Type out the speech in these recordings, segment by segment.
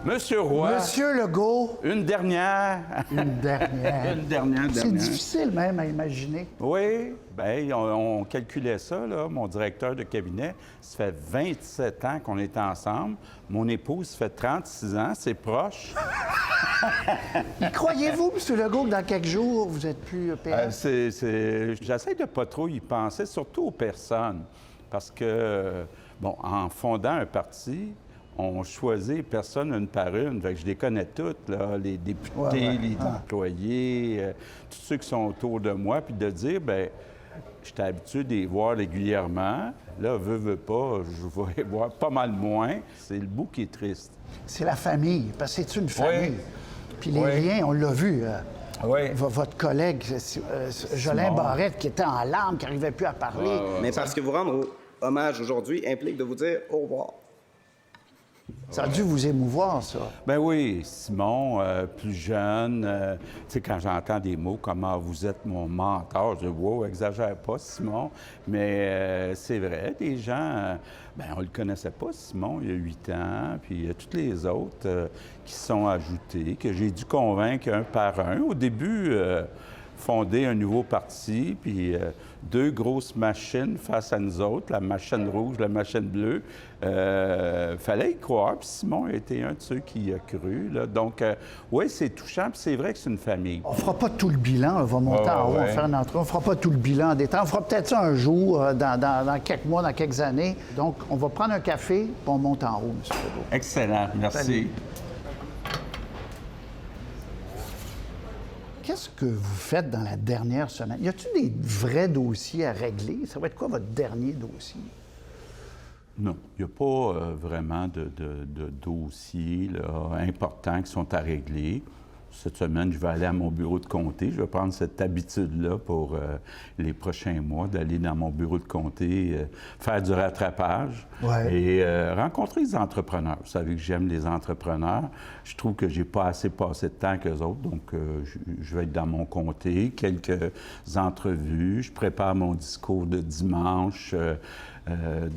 Monsieur Roy. Monsieur Legault. Une dernière. Une dernière. Une dernière. C'est difficile même à imaginer. Oui, bien, on calculait ça, là. Mon directeur de cabinet, ça fait 27 ans qu'on est ensemble. Mon épouse, ça fait 36 ans, c'est proche. Croyez-vous, M. Legault, que dans quelques jours, vous êtes plus PS? J'essaie de pas trop y penser, surtout aux personnes. Parce que, bon, en fondant un parti, on choisit les personnes une par une. Fait que je les connais toutes, là, les députés, les employés, tous ceux qui sont autour de moi. Puis de dire, bien, j'étais habitué de les voir régulièrement. Là, veux pas, je vais les voir pas mal moins. C'est le bout qui est triste. C'est la famille, parce que c'est une famille. Oui. Puis les liens, on l'a vu. Oui. Votre collègue, Jolin Barrette, qui était en larmes, qui n'arrivait plus à parler. Mais parce que vous rendre hommage aujourd'hui implique de vous dire au revoir. Ça a dû vous émouvoir, ça. Ben oui, Simon, plus jeune, tu sais, quand j'entends des mots comme « vous êtes mon mentor », je dis « wow, exagère pas, Simon », mais c'est vrai, des gens, ben on le connaissait pas, Simon, il y a 8 ans, puis il y a tous les autres qui sont ajoutés, que j'ai dû convaincre un par un. Au début, fonder un nouveau parti, puis 2 grosses machines face à nous autres, la machine rouge, la machine bleue. Fallait y croire, puis Simon a été un de ceux qui y a cru. Là. Donc, oui, c'est touchant, puis c'est vrai que c'est une famille. On fera pas tout le bilan, on va monter en haut, on va faire une entrée. On fera pas tout le bilan en détail. On fera peut-être ça un jour, dans quelques mois, dans quelques années. Donc, on va prendre un café, puis on monte en haut, M. Legault. Excellent, merci. Salut. Qu'est-ce que vous faites dans la dernière semaine? Y a-t-il des vrais dossiers à régler? Ça va être quoi votre dernier dossier? Non, il n'y a pas vraiment de dossiers là, importants qui sont à régler. Cette semaine, je vais aller à mon bureau de comté. Je vais prendre cette habitude-là pour les prochains mois, d'aller dans mon bureau de comté, faire du rattrapage et rencontrer les entrepreneurs. Vous savez que j'aime les entrepreneurs. Je trouve que j'ai pas assez passé de temps qu'eux autres, donc je vais être dans mon comté, quelques entrevues. Je prépare mon discours de dimanche,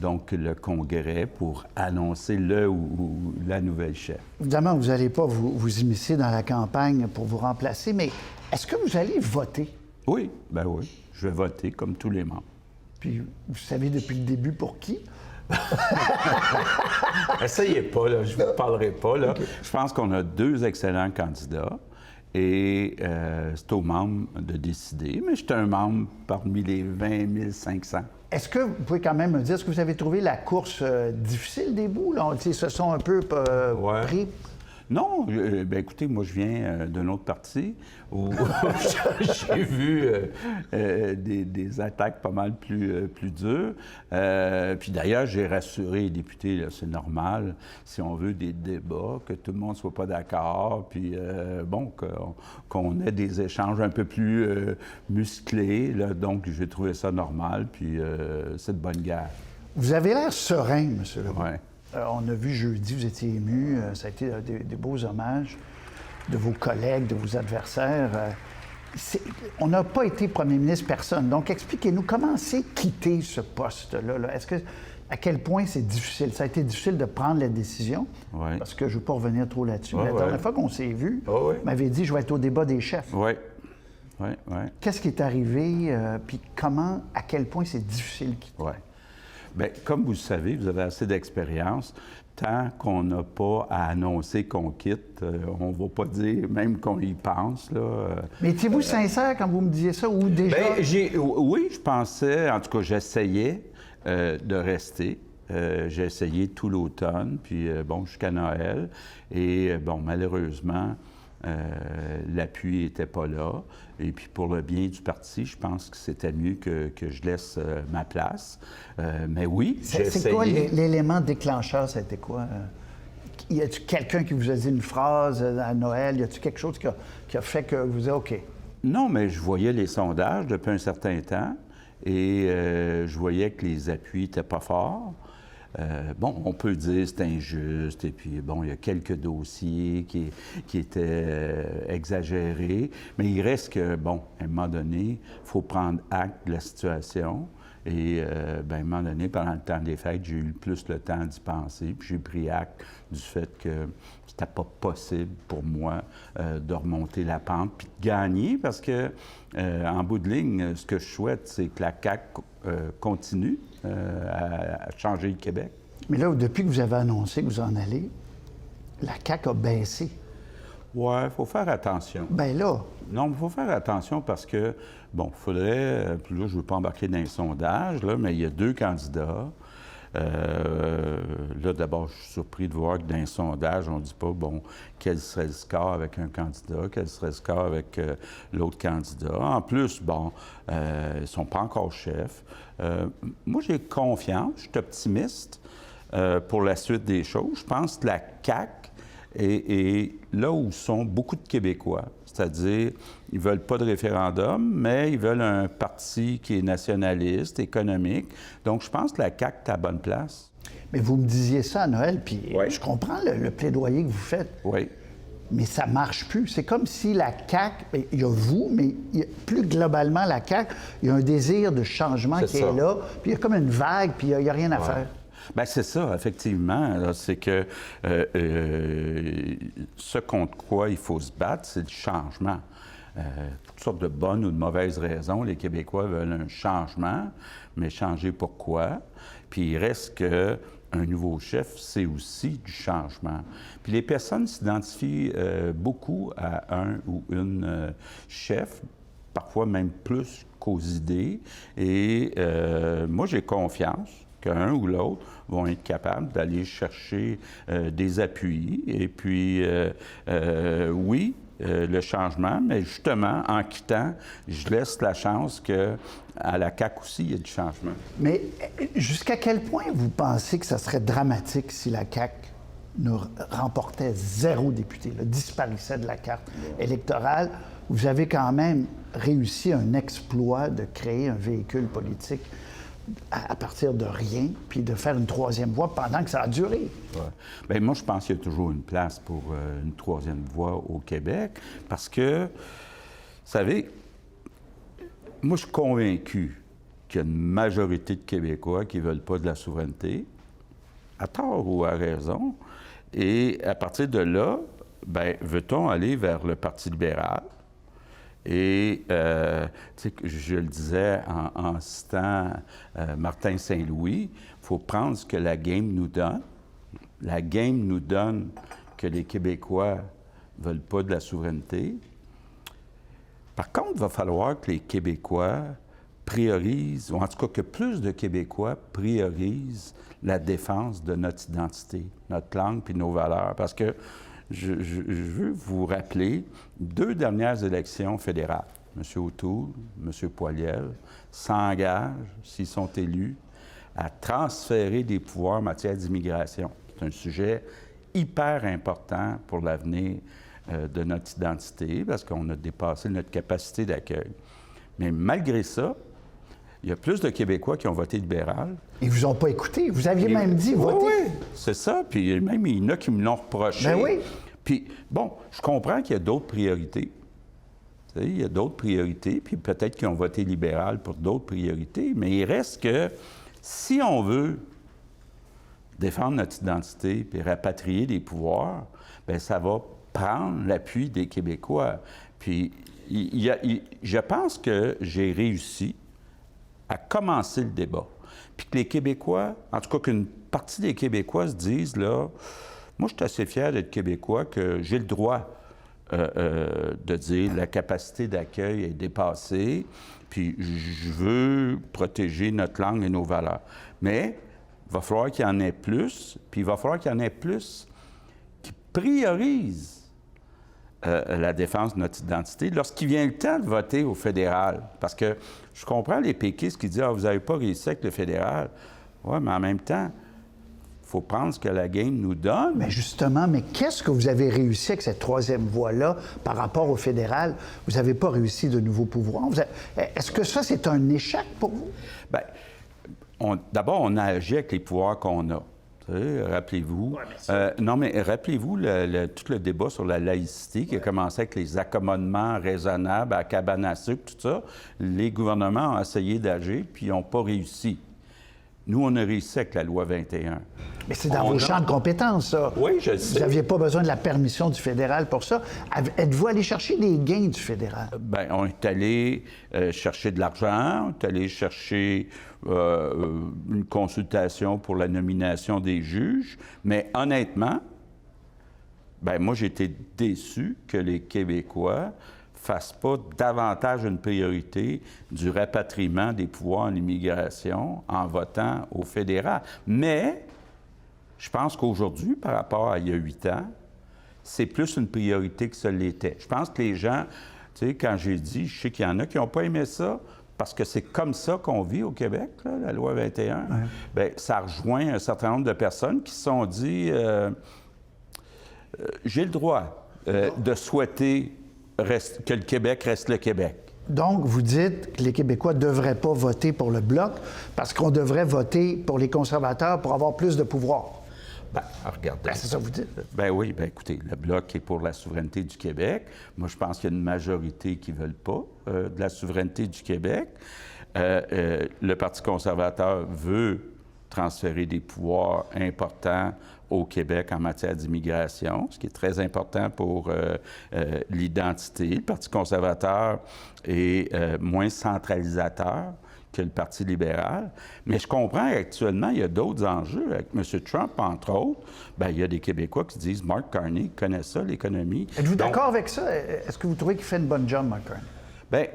donc le congrès, pour annoncer le ou la nouvelle chef. Évidemment, vous n'allez pas vous immiscer dans la campagne pour vous remplacer, mais est-ce que vous allez voter? Oui, ben oui. Je vais voter comme tous les membres. Puis, vous savez depuis le début pour qui? Essayez pas, là. Je ne vous parlerai pas, là. Okay. Je pense qu'on a 2 excellents candidats et c'est aux membres de décider. Mais je suis un membre parmi les 20 500. Est-ce que vous pouvez quand même me dire, est-ce que vous avez trouvé la course difficile des bouts? Là? Ils se sont un peu pris? Non, bien écoutez, moi je viens d'un autre parti où j'ai vu des attaques pas mal plus dures. Puis d'ailleurs, j'ai rassuré les députés, là, c'est normal, si on veut des débats, que tout le monde ne soit pas d'accord, puis bon, qu'on ait des échanges un peu plus musclés. Là, donc, j'ai trouvé ça normal, puis c'est de bonne guerre. Vous avez l'air serein, M. Legault. Ouais. On a vu jeudi, vous étiez ému, ça a été des beaux hommages de vos collègues, de vos adversaires. On n'a pas été premier ministre personne, donc expliquez-nous comment c'est quitter ce poste-là. Là? À quel point c'est difficile? Ça a été difficile de prendre la décision, parce que je ne veux pas revenir trop là-dessus. Mais la dernière fois qu'on s'est vu, vous m'avez dit, je vais être au débat des chefs. Oui. Qu'est-ce qui est arrivé, puis comment, à quel point c'est difficile de quitter? Bien, comme vous le savez, vous avez assez d'expérience. Tant qu'on n'a pas à annoncer qu'on quitte, on ne va pas dire même qu'on y pense. Là, mais étiez-vous sincère quand vous me disiez ça ou déjà? Bien, oui, je pensais, en tout cas, j'essayais de rester. J'ai essayé tout l'automne, puis bon, jusqu'à Noël. Et bon, malheureusement, l'appui n'était pas là. Et puis pour le bien du parti, je pense que c'était mieux que je laisse ma place. Mais oui, j'ai essayé. C'est quoi l'élément déclencheur? C'était quoi? Y a-t-il quelqu'un qui vous a dit une phrase à Noël? Y a-t-il quelque chose qui a fait que vous dites OK? Non, mais je voyais les sondages depuis un certain temps et je voyais que les appuis n'étaient pas forts. Bon, on peut dire que c'est injuste, et puis, bon, il y a quelques dossiers qui étaient exagérés, mais il reste que, bon, à un moment donné, il faut prendre acte de la situation, Et à un moment donné, pendant le temps des fêtes, j'ai eu plus le temps d'y penser. Puis j'ai pris acte du fait que c'était pas possible pour moi de remonter la pente puis de gagner parce que, en bout de ligne, ce que je souhaite, c'est que la CAQ continue à changer le Québec. Mais là, depuis que vous avez annoncé que vous en allez, la CAQ a baissé. Oui, il faut faire attention. Bien là... Non, il faut faire attention parce que, bon, il faudrait... Puis là, je ne veux pas embarquer dans les sondages, là, mais il y a 2 candidats. Là, d'abord, je suis surpris de voir que dans les sondages, on ne dit pas, bon, quel serait le score avec un candidat, quel serait le score avec l'autre candidat. En plus, bon, ils ne sont pas encore chefs. Moi, j'ai confiance, je suis optimiste pour la suite des choses. Je pense que la CAQ est là où sont beaucoup de Québécois. C'est-à-dire, ils ne veulent pas de référendum, mais ils veulent un parti qui est nationaliste, économique. Donc, je pense que la CAQ est à la bonne place. Mais vous me disiez ça à Noël, puis Oui. je comprends le plaidoyer que vous faites. Oui. Mais ça ne marche plus. C'est comme si la CAQ, bien, il y a vous, mais plus globalement, la CAQ, il y a un désir de changement qui est là, puis il y a comme une vague, puis il n'y a rien à faire. Bien, c'est ça, effectivement. Là, c'est que ce contre quoi il faut se battre, c'est le changement. Pour toutes sortes de bonnes ou de mauvaises raisons, les Québécois veulent un changement, mais changer pourquoi? Puis il reste que un nouveau chef, c'est aussi du changement. Puis les personnes s'identifient beaucoup à un ou une chef, parfois même plus qu'aux idées. Et moi, j'ai confiance qu'un ou l'autre vont être capables d'aller chercher des appuis. Et puis, oui, le changement, mais justement, en quittant, je laisse la chance qu'à la CAQ aussi, il y ait du changement. Mais jusqu'à quel point vous pensez que ça serait dramatique si la CAQ ne remportait 0 député, là, disparaissait de la carte électorale? Vous avez quand même réussi un exploit de créer un véhicule politique à partir de rien, puis de faire une 3e voie pendant que ça a duré. Ouais. Bien, moi, je pense qu'il y a toujours une place pour une 3e voie au Québec, parce que, vous savez, moi, je suis convaincu qu'il y a une majorité de Québécois qui ne veulent pas de la souveraineté, à tort ou à raison, et à partir de là, bien, veut-on aller vers le Parti libéral? Et, tu sais, je le disais en citant Martin Saint-Louis, il faut prendre ce que la game nous donne. La game nous donne que les Québécois ne veulent pas de la souveraineté. Par contre, il va falloir que les Québécois priorisent, ou en tout cas que plus de Québécois priorisent la défense de notre identité, notre langue puis nos valeurs. Parce que je veux vous rappeler 2 dernières élections fédérales. M. O'Toole, M. Poilievre s'engagent, s'ils sont élus, à transférer des pouvoirs en matière d'immigration. C'est un sujet hyper important pour l'avenir de notre identité, parce qu'on a dépassé notre capacité d'accueil. Mais malgré ça, il y a plus de Québécois qui ont voté libéral. Ils vous ont pas écouté. Vous aviez même dit voter. Oui, c'est ça. Puis même, il y en a qui me l'ont reproché. Ben oui. Puis, bon, je comprends qu'il y a d'autres priorités. Tu sais, il y a d'autres priorités, puis peut-être qu'ils ont voté libéral pour d'autres priorités, mais il reste que si on veut défendre notre identité puis rapatrier des pouvoirs, bien, ça va prendre l'appui des Québécois. Puis, je pense que j'ai réussi à commencer le débat. Puis que les Québécois, en tout cas qu'une partie des Québécois se disent, là, moi, je suis assez fier d'être Québécois, que j'ai le droit de dire la capacité d'accueil est dépassée, puis je veux protéger notre langue et nos valeurs. Mais il va falloir qu'il y en ait plus, puis il va falloir qu'il y en ait plus qui priorisent la défense de notre identité lorsqu'il vient le temps de voter au fédéral. Parce que je comprends les péquistes qui disent « Ah, vous n'avez pas réussi avec le fédéral. » Oui, mais en même temps, il faut prendre ce que la game nous donne. Mais justement, mais qu'est-ce que vous avez réussi avec cette 3e voie-là par rapport au fédéral? Vous n'avez pas réussi de nouveaux pouvoirs. Est-ce que ça, c'est un échec pour vous? Bien, d'abord, on a agi avec les pouvoirs qu'on a. Rappelez-vous. Non, mais rappelez-vous tout le débat sur la laïcité qui a commencé avec les accommodements raisonnables à cabane à sucre, tout ça. Les gouvernements ont essayé d'agir, puis ils n'ont pas réussi. Nous, on a réussi avec la loi 21. Mais c'est dans vos champs de compétences, ça. Oui, je sais. Vous n'aviez pas besoin de la permission du fédéral pour ça. Êtes-vous allé chercher des gains du fédéral? Bien, on est allé chercher de l'argent, on est allé chercher une consultation pour la nomination des juges, mais honnêtement, bien, moi, j'ai été déçu que les Québécois fasse pas davantage une priorité du rapatriement des pouvoirs en immigration en votant au fédéral. Mais je pense qu'aujourd'hui, par rapport à il y a 8 ans, c'est plus une priorité que ça l'était. Je pense que les gens, tu sais, quand j'ai dit, je sais qu'il y en a qui n'ont pas aimé ça, parce que c'est comme ça qu'on vit au Québec, là, la loi 21, ouais. Bien, ça rejoint un certain nombre de personnes qui se sont dit j'ai le droit de souhaiter que le Québec reste le Québec. Donc, vous dites que les Québécois ne devraient pas voter pour le Bloc parce qu'on devrait voter pour les conservateurs pour avoir plus de pouvoir. Bien, regardez. Ben, c'est ça que vous dites. Bien oui, bien écoutez, le Bloc est pour la souveraineté du Québec. Moi, je pense qu'il y a une majorité qui ne veulent pas de la souveraineté du Québec. Le Parti conservateur veut transférer des pouvoirs importants au Québec en matière d'immigration, ce qui est très important pour l'identité. Le Parti conservateur est moins centralisateur que le Parti libéral. Mais je comprends qu'actuellement, il y a d'autres enjeux. Avec M. Trump, entre autres, bien, il y a des Québécois qui disent « Mark Carney connaît ça, l'économie. » Êtes-vous d'accord avec ça? Est-ce que vous trouvez qu'il fait une bonne job, Mark Carney? Bien,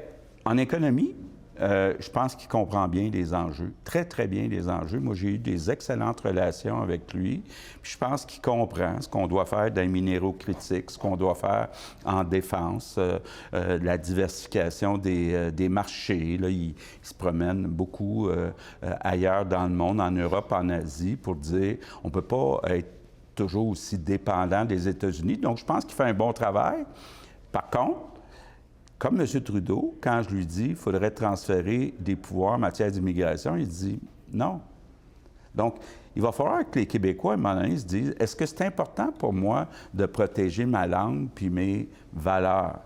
en économie, je pense qu'il comprend bien les enjeux, très, très bien les enjeux. Moi, j'ai eu des excellentes relations avec lui. Puis je pense qu'il comprend ce qu'on doit faire dans les minéraux critiques, ce qu'on doit faire en défense, la diversification des marchés. Là, il se promène beaucoup ailleurs dans le monde, en Europe, en Asie, pour dire on ne peut pas être toujours aussi dépendant des États-Unis. Donc, je pense qu'il fait un bon travail. Par contre, comme M. Trudeau, quand je lui dis qu'il faudrait transférer des pouvoirs en matière d'immigration, il dit non. Donc, il va falloir que les Québécois, à un moment donné, se disent est-ce que c'est important pour moi de protéger ma langue puis mes valeurs?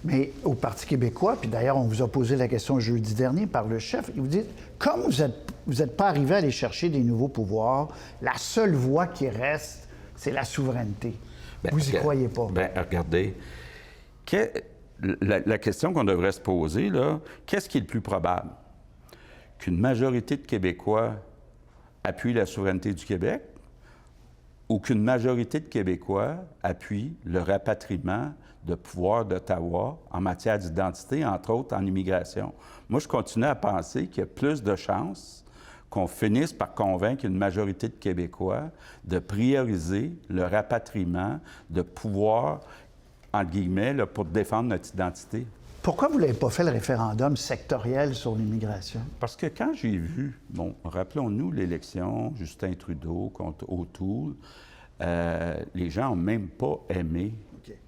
Mais au Parti québécois, puis d'ailleurs, on vous a posé la question jeudi dernier par le chef, il vous dit comme vous n'êtes pas arrivé à aller chercher des nouveaux pouvoirs, la seule voie qui reste, c'est la souveraineté. Bien, vous n'y croyez pas? Bien, regardez. La question qu'on devrait se poser, là, qu'est-ce qui est le plus probable? Qu'une majorité de Québécois appuie la souveraineté du Québec ou qu'une majorité de Québécois appuie le rapatriement de pouvoir d'Ottawa en matière d'identité, entre autres en immigration? Moi, je continue à penser qu'il y a plus de chances qu'on finisse par convaincre une majorité de Québécois de prioriser le rapatriement de pouvoir entre guillemets, là, pour défendre notre identité. Pourquoi vous ne l'avez pas fait le référendum sectoriel sur l'immigration? Parce que quand j'ai vu, bon, rappelons-nous l'élection Justin Trudeau contre O'Toole, les gens n'ont même pas aimé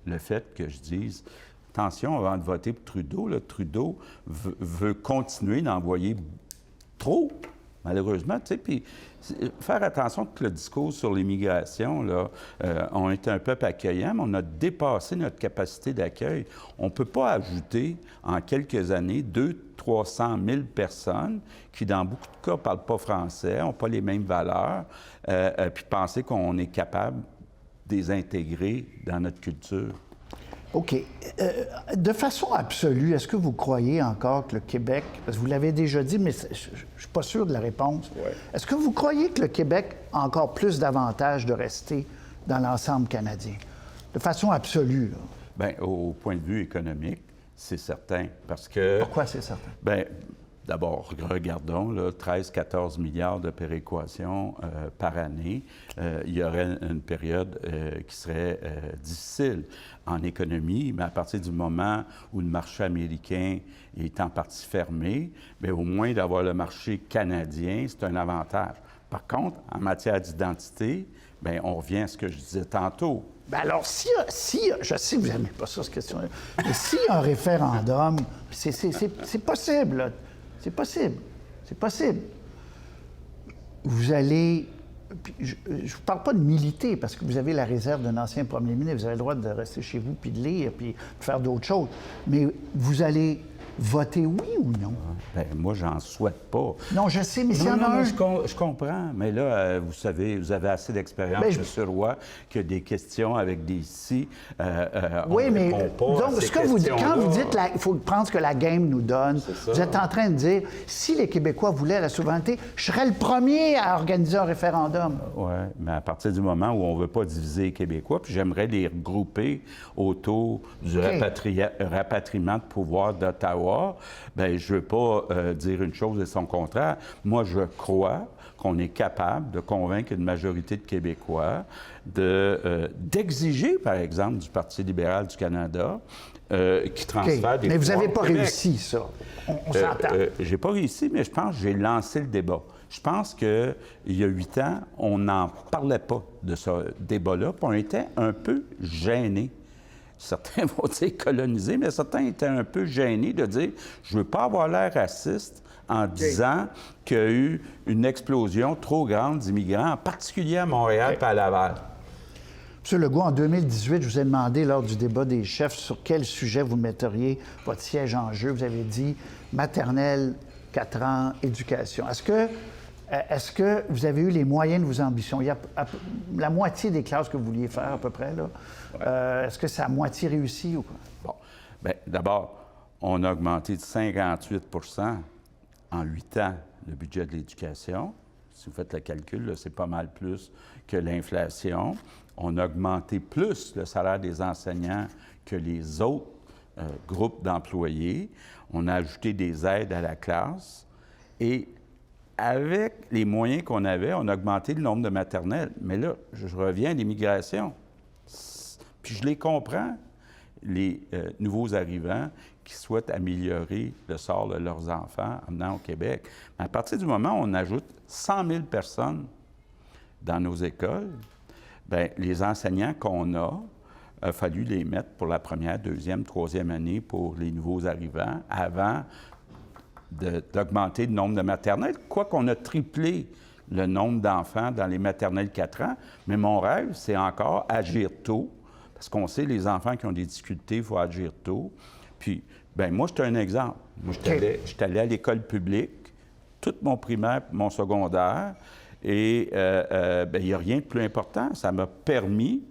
le fait que je dise attention, avant de voter pour Trudeau, là, Trudeau veut continuer d'envoyer trop, malheureusement, tu sais, puis faire attention que le discours sur l'immigration, là, on est un peuple accueillant, mais on a dépassé notre capacité d'accueil. On ne peut pas ajouter, en quelques années, 200 000 personnes qui, dans beaucoup de cas, ne parlent pas français, n'ont pas les mêmes valeurs, puis penser qu'on est capable de les intégrer dans notre culture. OK. De façon absolue, est-ce que vous croyez encore que le Québec, parce que vous l'avez déjà dit, mais je ne suis pas sûr de la réponse, est-ce que vous croyez que le Québec a encore plus d'avantages de rester dans l'ensemble canadien? De façon absolue, là. Bien, au point de vue économique, c'est certain, parce que... Pourquoi c'est certain? Bien, d'abord, regardons, là, 13-14 milliards de péréquation par année. Il y aurait une période qui serait difficile en économie, mais à partir du moment où le marché américain est en partie fermé, bien, au moins d'avoir le marché canadien, c'est un avantage. Par contre, en matière d'identité, bien, on revient à ce que je disais tantôt. Bien alors, si je sais que vous n'aimez pas ça, cette question-là, mais s'il y a un référendum, c'est possible, là. C'est possible. C'est possible. Vous allez puis je ne vous parle pas de militer, parce que vous avez la réserve d'un ancien premier ministre, vous avez le droit de rester chez vous, puis de lire, puis de faire d'autres choses. Mais vous allez voter oui ou non? Bien, moi, j'en souhaite pas. Non, je sais, mais s'il y en a un... Je comprends. Mais là, vous savez, vous avez assez d'expérience, Ben, M. Roy, que des questions avec des si. Oui, on mais répond pas à donc, ces ce que vous dites, quand questions-là. vous dites il faut prendre ce que la game nous donne, ça. vous êtes en train de dire si les Québécois voulaient la souveraineté, je serais le premier à organiser un référendum. Oui, mais à partir du moment où on ne veut pas diviser les Québécois, puis j'aimerais les regrouper autour du rapatriement de pouvoir d'Ottawa, bien, je ne veux pas dire une chose et son contraire. Moi, je crois qu'on est capable de convaincre une majorité de Québécois d'exiger, par exemple, du Parti libéral du Canada qui transfère des Mais vous pouvoirs n'avez pas au Québec. réussi, ça. On s'entend. J'ai pas réussi, mais je pense que j'ai lancé le débat. Je pense qu'il y a 8 ans, on n'en parlait pas de ce débat-là, puis on était un peu gênés. Certains vont dire colonisés, mais certains étaient un peu gênés de dire « je veux pas avoir l'air raciste » en disant qu'il y a eu une explosion trop grande d'immigrants, en particulier à Montréal et à Laval. M. Legault, en 2018, je vous ai demandé lors du débat des chefs sur quel sujet vous metteriez votre siège en jeu. Vous avez dit maternelle, 4 ans, éducation. Est-ce que vous avez eu les moyens de vos ambitions? Il y a la moitié des classes que vous vouliez faire, à peu près, là. Ouais. Est-ce que c'est à moitié réussi ou quoi? Bon. Bien, d'abord, on a augmenté de 58 en 8 ans le budget de l'éducation. Si vous faites le calcul, là, c'est pas mal plus que l'inflation. On a augmenté plus le salaire des enseignants que les autres groupes d'employés. On a ajouté des aides à la classe. Et avec les moyens qu'on avait, on a augmenté le nombre de maternelles. Mais là, je reviens à l'immigration. Puis je les comprends, les nouveaux arrivants qui souhaitent améliorer le sort de leurs enfants en venant au Québec. Mais à partir du moment où on ajoute 100 000 personnes dans nos écoles, bien, les enseignants qu'on a fallu les mettre pour la première, deuxième, troisième année pour les nouveaux arrivants avant d'augmenter le nombre de maternelles, quoiqu'on a triplé le nombre d'enfants dans les maternelles 4 ans. Mais mon rêve, c'est encore agir tôt, parce qu'on sait les enfants qui ont des difficultés, il faut agir tôt. Puis, bien, moi, j'étais un exemple. Moi, j'étais allé à l'école publique, tout mon primaire, mon secondaire, et bien, il n'y a rien de plus important. Ça m'a permis,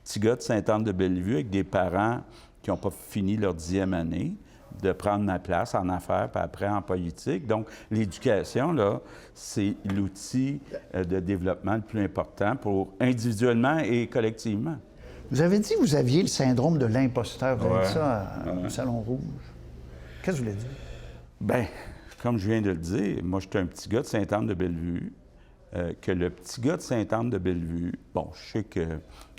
petit gars de Sainte-Anne-de-Bellevue, avec des parents qui n'ont pas fini leur 10e année, de prendre ma place en affaires, puis après en politique. Donc, l'éducation, là, c'est l'outil de développement le plus important pour individuellement et collectivement. Vous avez dit que vous aviez le syndrome de l'imposteur. Vous avez dit ça au Salon Rouge. Qu'est-ce que vous voulez dire? Bien, comme je viens de le dire, moi, j'étais un petit gars de Sainte-Anne-de-Bellevue, que le petit gars de Sainte-Anne-de-Bellevue, bon, je sais que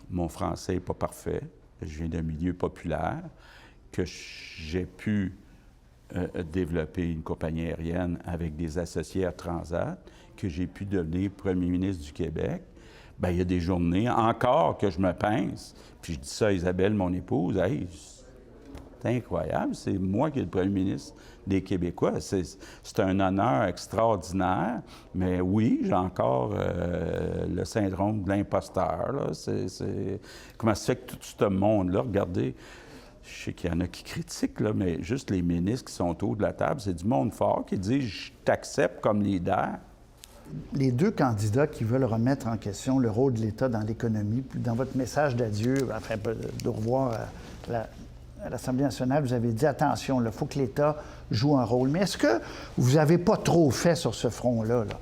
mon français n'est pas parfait, je viens d'un milieu populaire, que j'ai pu développer une compagnie aérienne avec des associés Air Transat, que j'ai pu devenir premier ministre du Québec. Bien, il y a des journées encore que je me pince, puis je dis ça à Isabelle, mon épouse, « Hey, c'est incroyable, c'est moi qui est le premier ministre des Québécois. » C'est un honneur extraordinaire, mais oui, j'ai encore le syndrome de l'imposteur. Comment ça fait que tout ce monde-là, regardez, je sais qu'il y en a qui critiquent, là, mais juste les ministres qui sont autour de la table, c'est du monde fort qui dit « Je t'accepte comme leader ». Les deux candidats qui veulent remettre en question le rôle de l'État dans l'économie, puis dans votre message d'adieu, enfin, de revoir à l'Assemblée nationale, vous avez dit, attention, il faut que l'État joue un rôle. Mais est-ce que vous n'avez pas trop fait sur ce front-là? Là?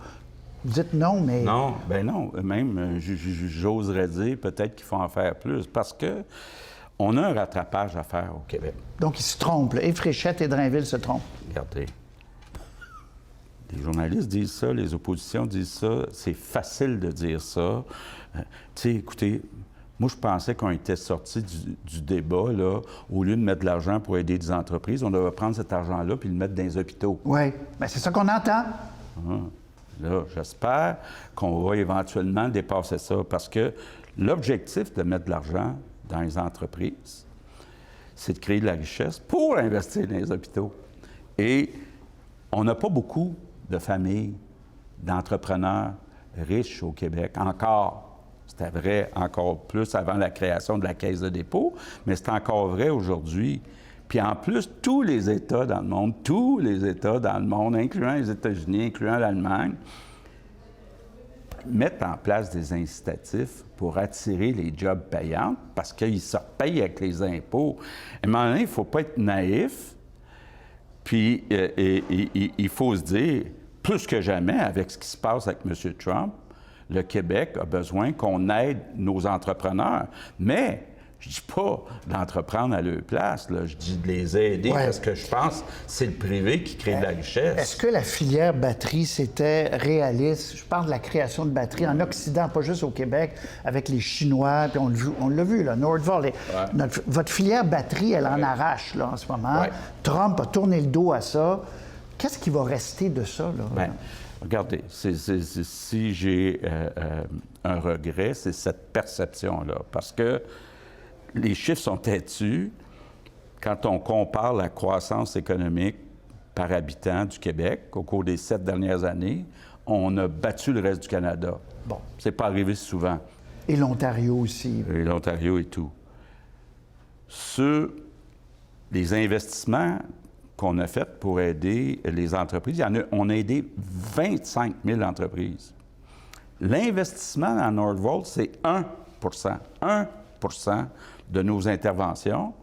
Vous dites non, mais... Non, bien non. Même, j'oserais dire peut-être qu'il faut en faire plus, parce que on a un rattrapage à faire au Québec. Donc, ils se trompent. Là. Et Fréchette et Drainville se trompent. Regardez. Les journalistes disent ça, les oppositions disent ça. C'est facile de dire ça. Tu sais, écoutez, moi, je pensais qu'on était sorti du débat, là, au lieu de mettre de l'argent pour aider des entreprises, on devait prendre cet argent-là puis le mettre dans les hôpitaux. Oui, bien c'est ça qu'on entend. Là, j'espère qu'on va éventuellement dépasser ça, parce que l'objectif de mettre de l'argent dans les entreprises, c'est de créer de la richesse pour investir dans les hôpitaux. Et on n'a pas beaucoup de familles, d'entrepreneurs, riches au Québec, encore. C'était vrai encore plus avant la création de la Caisse de dépôt, mais c'est encore vrai aujourd'hui. Puis en plus, tous les États dans le monde, incluant les États-Unis, incluant l'Allemagne, mettent en place des incitatifs pour attirer les jobs payants parce qu'ils se repayent avec les impôts. À un moment donné, il ne faut pas être naïf, puis il faut se dire, plus que jamais, avec ce qui se passe avec M. Trump, le Québec a besoin qu'on aide nos entrepreneurs. Mais je ne dis pas d'entreprendre à leur place, là. Je dis de les aider parce que je pense que c'est le privé qui crée de la richesse. Est-ce que la filière batterie, c'était réaliste? Je parle de la création de batteries en Occident, pas juste au Québec, avec les Chinois, puis on l'a vu, là, Nordvolt. Votre filière batterie, elle en arrache, là, en ce moment. Ouais. Trump a tourné le dos à ça. Qu'est-ce qui va rester de ça, là? Bien, regardez, si j'ai un regret, c'est cette perception-là. Parce que les chiffres sont têtus. Quand on compare la croissance économique par habitant du Québec au cours des 7 dernières années, on a battu le reste du Canada. Bon. C'est pas arrivé souvent. Et l'Ontario aussi. Et l'Ontario et tout. Sur les investissements qu'on a faits pour aider les entreprises, on a aidé 25 000 entreprises. L'investissement dans Nordvolt, c'est 1 de nos interventions,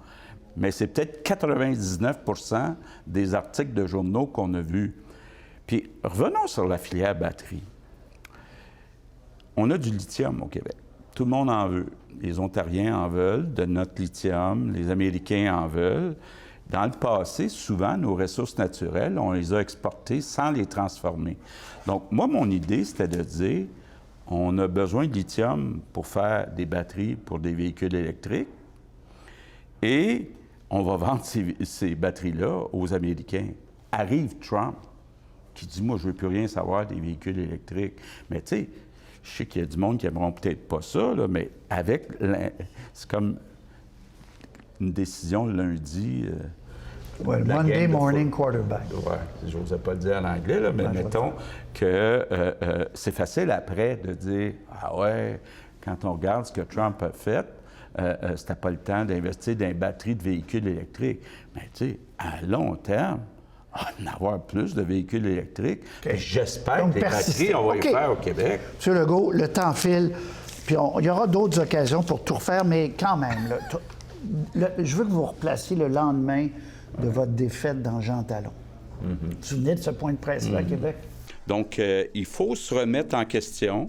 mais c'est peut-être 99 des articles de journaux qu'on a vus. Puis revenons sur la filière batterie. On a du lithium au Québec. Tout le monde en veut. Les Ontariens en veulent de notre lithium, les Américains en veulent. Dans le passé, souvent, nos ressources naturelles, on les a exportées sans les transformer. Donc, moi, mon idée, c'était de dire, on a besoin de lithium pour faire des batteries pour des véhicules électriques et on va vendre ces batteries-là aux Américains. Arrive Trump qui dit, moi, je ne veux plus rien savoir des véhicules électriques. Mais tu sais, je sais qu'il y a du monde qui n'aimeront peut-être pas ça, là, mais c'est comme une décision le lundi. Monday morning quarterback. Oui, je n'osais pas le dire en anglais, là, mais mettons que c'est facile après de dire « Ah ouais, quand on regarde ce que Trump a fait, c'était pas le temps d'investir dans une batterie de véhicules électriques. » Mais tu sais, à long terme, on va en avoir plus de véhicules électriques. Okay. J'espère que les batteries, on va les faire au Québec. M. Legault, le temps file, puis il y aura d'autres occasions pour tout refaire, mais quand même, je veux que vous replaciez le lendemain de votre défaite dans Jean Talon. Vous vous souvenez de ce point de presse-là à Québec? Donc, il faut se remettre en question.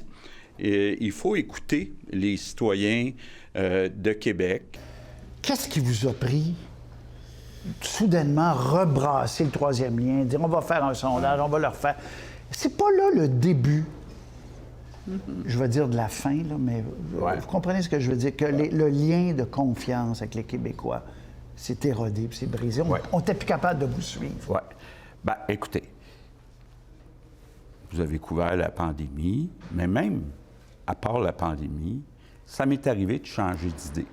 Et il faut écouter les citoyens de Québec. Qu'est-ce qui vous a pris soudainement rebrasser le troisième lien, dire on va faire un sondage, on va le refaire? C'est pas là le début, je vais dire de la fin, là, mais vous comprenez ce que je veux dire? Que le lien de confiance avec les Québécois s'est érodé, puis s'est brisé. On n'était plus capable de vous suivre. Oui. Bien, écoutez, vous avez couvert la pandémie, mais même à part la pandémie, ça m'est arrivé de changer d'idée.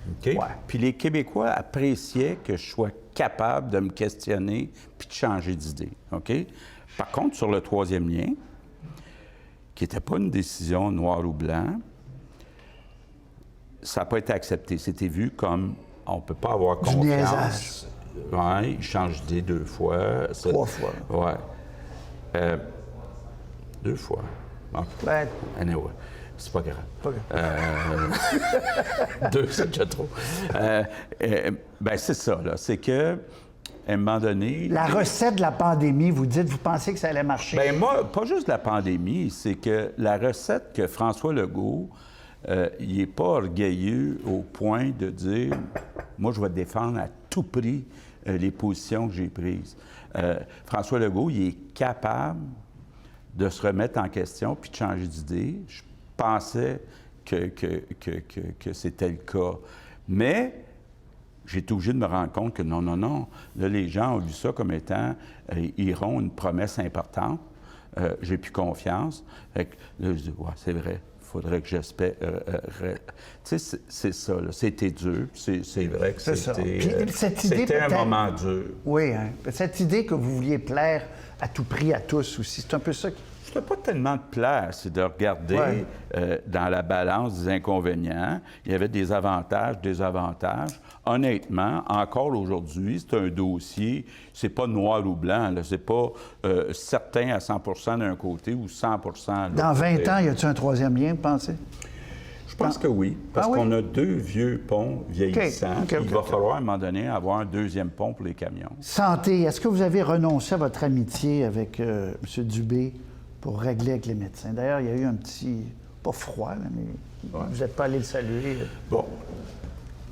OK? Ouais. Puis les Québécois appréciaient que je sois capable de me questionner puis de changer d'idée. OK? Par contre, sur le troisième lien, qui n'était pas une décision noir ou blanc, ça n'a pas été accepté. C'était vu comme on ne peut pas avoir confiance. Oui, il change d'idée 2 fois. 3 fois. Oui. 2 fois. Okay. Anyway, c'est pas grave. 2, c'est déjà trop. Ben c'est ça, là. C'est que, à un moment donné... La recette de la pandémie, vous dites, vous pensez que ça allait marcher? Bien, moi, pas juste la pandémie, c'est que la recette que François Legault, il n'est pas orgueilleux au point de dire, moi, je vais défendre à tout prix les positions que j'ai prises. François Legault, il est capable de se remettre en question puis de changer d'idée. Je pensais que c'était le cas. Mais j'ai été obligé de me rendre compte que non. Là, les gens ont vu ça comme étant, ils auront une promesse importante. J'ai plus confiance. Fait que, là, je dis, ouais, c'est vrai. Il faudrait que j'espère. Tu sais, c'est ça, là. C'était dur. C'est vrai que c'était un moment dur. Oui, hein? Cette idée que vous vouliez plaire à tout prix à tous aussi, c'est un peu ça Ce n'est pas tellement de plaire, c'est de regarder dans la balance des inconvénients. Il y avait des avantages, des désavantages. Honnêtement, encore aujourd'hui, c'est un dossier, c'est pas noir ou blanc, là. C'est pas certain à 100 d'un côté ou 100 de l'autre. Dans 20 ans, y a-t-il un troisième lien, vous pensez? Je pense que oui, parce qu'on a 2 vieux ponts vieillissants. Il va falloir, à un moment donné, avoir un deuxième pont pour les camions. Santé, est-ce que vous avez renoncé à votre amitié avec M. Dubé pour régler avec les médecins? D'ailleurs, il y a eu un petit, pas froid, là, mais vous n'êtes pas allé le saluer. Bon.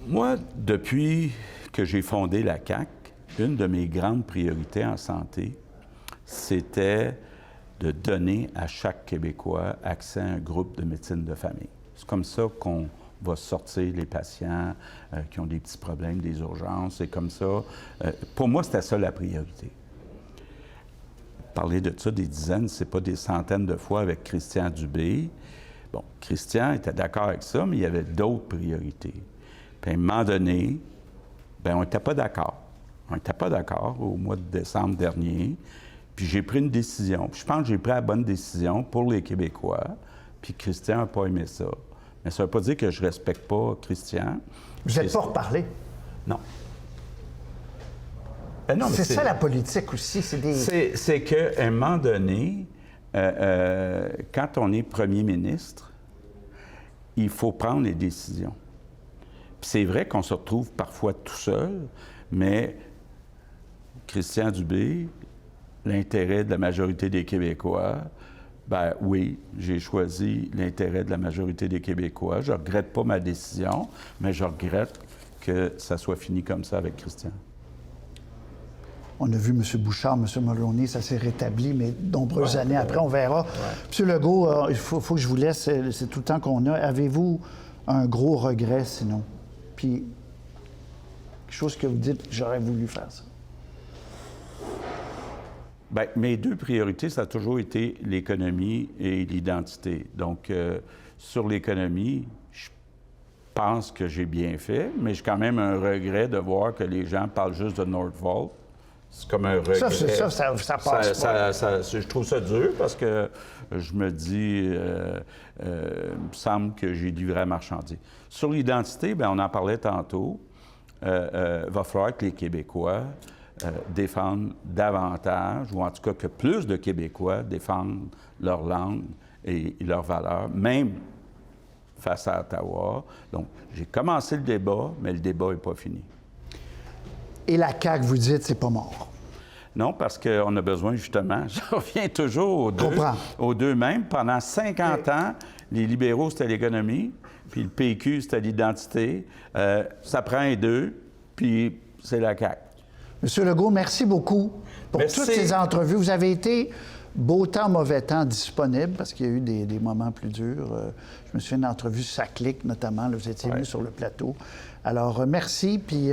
Moi, depuis que j'ai fondé la CAQ, une de mes grandes priorités en santé, c'était de donner à chaque Québécois accès à un groupe de médecine de famille. C'est comme ça qu'on va sortir les patients qui ont des petits problèmes, des urgences. C'est comme ça. Pour moi, c'était ça la priorité. Parler de ça des dizaines, c'est pas des centaines de fois avec Christian Dubé. Bon, Christian était d'accord avec ça, mais il y avait d'autres priorités. Puis à un moment donné, bien, on n'était pas d'accord. On n'était pas d'accord au mois de décembre dernier. Puis j'ai pris une décision. Puis je pense que j'ai pris la bonne décision pour les Québécois. Puis Christian n'a pas aimé ça. Mais ça ne veut pas dire que je ne respecte pas Christian. Vous n'êtes pas reparlé? Non. Ben non, mais c'est ça la politique aussi. C'est qu'à un moment donné, quand on est premier ministre, il faut prendre les décisions. Puis c'est vrai qu'on se retrouve parfois tout seul, mais Christian Dubé, l'intérêt de la majorité des Québécois, ben oui, j'ai choisi l'intérêt de la majorité des Québécois. Je ne regrette pas ma décision, mais je regrette que ça soit fini comme ça avec Christian. On a vu M. Bouchard, M. Mulroney, ça s'est rétabli, mais de nombreuses années après, on verra. M. Legault, il faut que je vous laisse, c'est tout le temps qu'on a. Avez-vous un gros regret, sinon? Puis, quelque chose que vous dites, j'aurais voulu faire ça. Bien, mes 2 priorités, ça a toujours été l'économie et l'identité. Donc, sur l'économie, je pense que j'ai bien fait, mais j'ai quand même un regret de voir que les gens parlent juste de Northvolt. C'est comme un regret. Ça passe pas. Je trouve ça dur parce que je me dis, il me semble que j'ai livré la marchandise. Sur l'identité, bien, on en parlait tantôt. Va falloir que les Québécois défendent davantage, ou en tout cas que plus de Québécois défendent leur langue et leurs valeurs, même face à Ottawa. Donc, j'ai commencé le débat, mais le débat n'est pas fini. Et la CAQ, vous dites, c'est pas mort? Non, parce qu'on a besoin, justement, je reviens toujours aux deux mêmes. Pendant 50 ans, les libéraux, c'était l'économie, puis le PQ, c'était l'identité. Ça prend les deux, puis c'est la CAQ. Monsieur Legault, merci beaucoup pour toutes ces entrevues. Vous avez été beau temps, mauvais temps disponible, parce qu'il y a eu des moments plus durs. Je me souviens d'une entrevue SACLIC, notamment. Là, vous étiez venu sur le plateau. Alors, merci. Puis,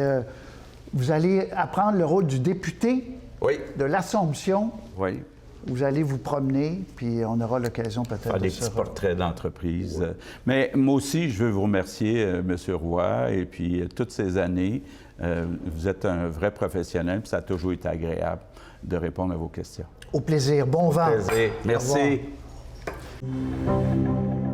vous allez apprendre le rôle du député de l'Assomption. Oui. Vous allez vous promener, puis on aura l'occasion peut-être faire des petits portraits d'entreprise. Oui. Mais moi aussi, je veux vous remercier, M. Roy, et puis toutes ces années, vous êtes un vrai professionnel, puis ça a toujours été agréable de répondre à vos questions. Au plaisir. Bon vent. Au plaisir. Merci. Au revoir.